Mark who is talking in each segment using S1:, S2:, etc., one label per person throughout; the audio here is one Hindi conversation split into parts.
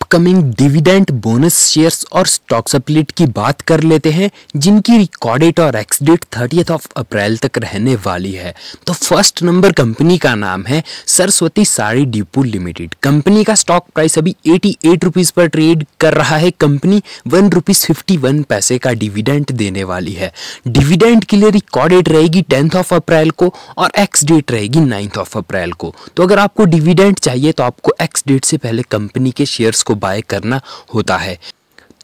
S1: अपकमिंग डिविडेंड बोनस शेयर्स और स्टॉक स्प्लिट की बात कर लेते हैं, जिनकी रिकॉर्ड डेट और एक्स डेट 30 अप्रैल तक रहने वाली है। तो फर्स्ट नंबर कंपनी का नाम है Saraswati sari depot limited. Company का स्टॉक प्राइस अभी 88 रुपीज पर ट्रेड कर रहा है। कंपनी 1 रुपीज 51 पैसे का डिविडेंड देने वाली है। डिविडेंड के लिए रिकॉर्ड डेट रहेगी 10 अप्रैल को और एक्स डेट रहेगी 9 अप्रैल को। तो अगर आपको डिविडेंड चाहिए तो आपको एक्स डेट से पहले कंपनी के शेयर्स को बाय करना होता है।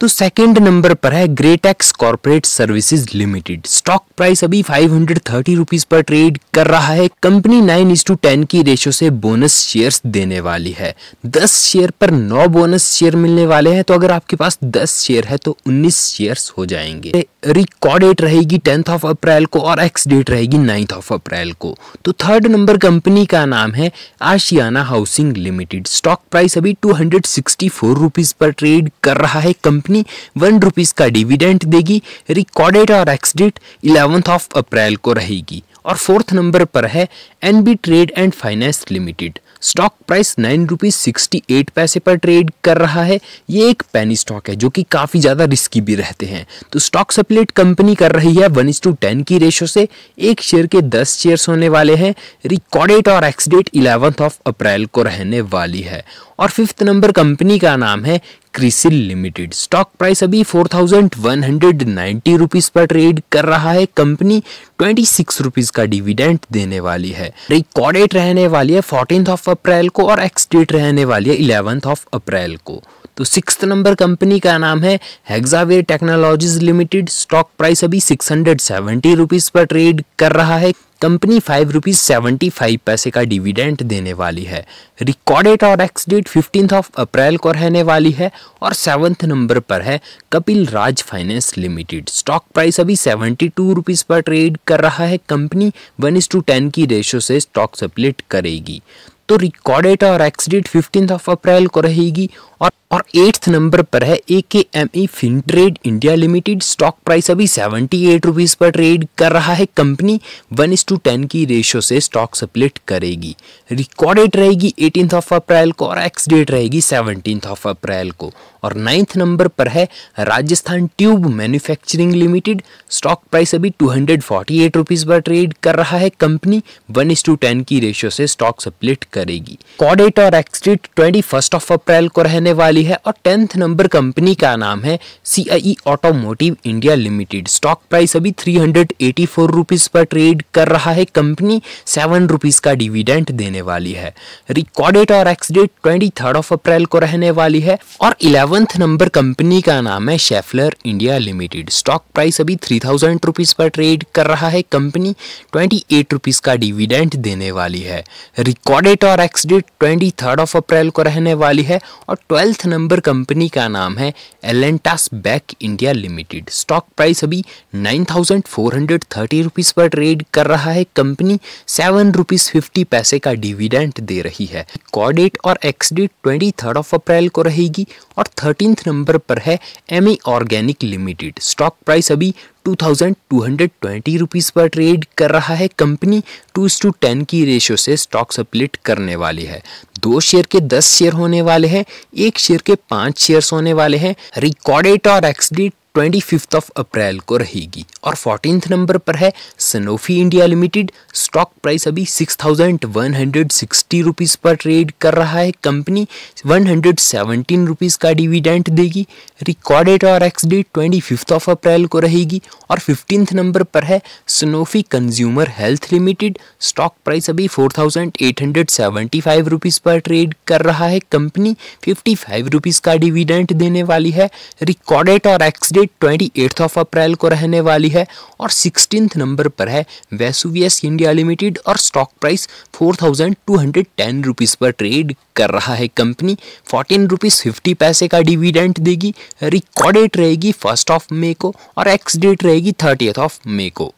S1: तो सेकंड नंबर पर है Gretex corporate services limited. Stock price अभी 530 रुपीज पर ट्रेड कर रहा है। कंपनी 9:10 की रेशो से बोनस शेयर्स देने वाली है। 10 शेयर पर 9 बोनस शेयर मिलने वाले हैं। तो अगर आपके पास 10 शेयर है तो 19 शेयर्स हो जाएंगे। रिकॉर्ड डेट रहेगी 10 अप्रैल को और एक्स डेट रहेगी 9 अप्रैल को। तो थर्ड नंबर कंपनी का नाम है Ashiana Housing Limited. Stock price अभी 264 रुपीज पर ट्रेड कर रहा है। कंपनी 1 रुपीज का डिविडेंड देगी। रिकॉर्ड डेट और एक्स डेट 11 अप्रैल को रहेगी। और फोर्थ नंबर पर है NB Trade and Finance Limited. Stock price 9 rupees 68 पैसे पर ट्रेड कर रहा है। ये एक पेनी स्टॉक है जो कि काफी ज्यादा रिस्की भी रहते हैं। तो स्टॉक स्प्लिट कंपनी कर रही है 1:10 की रेशो से। एक शेयर के 10 शेयर्स होने वाले हैं। रिकॉर्ड डेट और एक्स डेट 11 अप्रैल को रहने वाली है। और फिफ्थ नंबर कंपनी का नाम है क्रिसिल लिमिटेड। स्टॉक प्राइस अभी 4190 रुपीज पर ट्रेड कर रहा है। कंपनी 26 रुपीज का डिविडेंड देने वाली है। रिकॉर्ड डेट रहने वाली है 14 अप्रैल को और एक्स डेट रहने वाली है 11 अप्रैल को। तो सिक्स्थ नंबर कंपनी का नाम है Hexaware technologies limited. Stock price अभी 670 रुपीज पर ट्रेड कर रहा है। कंपनी 5 रुपीज 75 पैसे का डिविडेंड देने वाली है। रिकॉर्ड डेट और एक्स डेट 15 अप्रैल को रहने वाली है। और 7th नंबर पर है कपिल राज फाइनेंस लिमिटेड। स्टॉक प्राइस अभी 72 रुपीज पर ट्रेड कर रहा है। कंपनी 1:10 की रेशो से स्टॉक स्प्लिट करेगी। तो रिकॉर्ड डेट और एक्स डेट 15 अप्रैल को रहेगी। और 8th नंबर पर है AKME Fintrade India limited. Stock price अभी 78 रुपीज पर ट्रेड कर रहा है। कंपनी 1:10 की रेशो से स्टॉक स्प्लिट करेगी। रिकॉर्ड डेट रहेगी 18 अप्रैल को और एक्स डेट रहेगी 17 अप्रैल को। और 9th नंबर पर है Rajasthan tube manufacturing limited. Stock price अभी 248 रुपीज पर ट्रेड कर रहा है। कंपनी 1:10 की रेशो से स्टॉक स्प्लिट करेगी। रिकॉर्ड डेट और एक्स डेट 21 अप्रैल को रहने वाली है। और 10th नंबर कंपनी का नाम है CIE automotive India limited. Stock price अभी 384 रुपीज पर ट्रेड कर रहा है। कंपनी 7 रुपीज का डिविडेंड देने वाली है। रिकॉर्ड डेट और एक्स डेट 23 अप्रैल को रहने वाली है। और 11th नंबर कंपनी का नाम है Schaeffler India limited. Stock price अभी 3000 रुपीज पर ट्रेड कर रहा है। कंपनी 28 रुपीज का डिविडेंड देने वाली है। रिकॉर्ड डेट और एक्स डेट 23 अप्रैल को रहने वाली है। और 12th नंबर कंपनी का नाम है Elantas Beck India limited. Stock price अभी 9430 रुपीज पर ट्रेड कर रहा है। कंपनी 7 रुपीज 50 पैसे का डिविडेंड दे रही है। रिकॉर्ड डेट और एक्स डेट 23 अप्रैल को रहेगी। और 13th नंबर पर है ME organic limited. Stock price अभी 2220 रुपीज पर ट्रेड कर रहा है। कंपनी 2:10 की रेशो से स्टॉक स्प्लिट करने वाली है। 2 शेयर के 10 शेयर होने वाले हैं। 1 शेयर के 5 शेयर्स होने वाले हैं। रिकॉर्ड डेट और एक्स डेट 25 अप्रैल को रहेगी। और 14th नंबर पर है Sanofi India limited. Stock price अभी 6160 रुपीज पर ट्रेड कर रहा है। कंपनी 117 रुपीज का डिविडेंड देगी। रिकॉर्ड डेट और एक्स डेट 25 अप्रैल को रहेगी। और 15th नंबर पर है Sanofi consumer health limited. Stock price अभी 4875 रुपीज पर ट्रेड कर रहा है। कंपनी 55 रुपीज का डिविडेंड देने वाली है। रिकॉर्ड डेट और एक्स डेट 28 अप्रैल को रहने वाली है। और 16th नंबर पर है वेसुवियस इंडिया लिमिटेड। और स्टॉक प्राइस 4210 रुपीज पर ट्रेड कर रहा है। कंपनी 14 रुपीज 50 पैसे का डिविडेंड देगी। रिकॉर्ड डेट रहेगी 1 मई को और एक्स डेट रहेगी 30 मई को।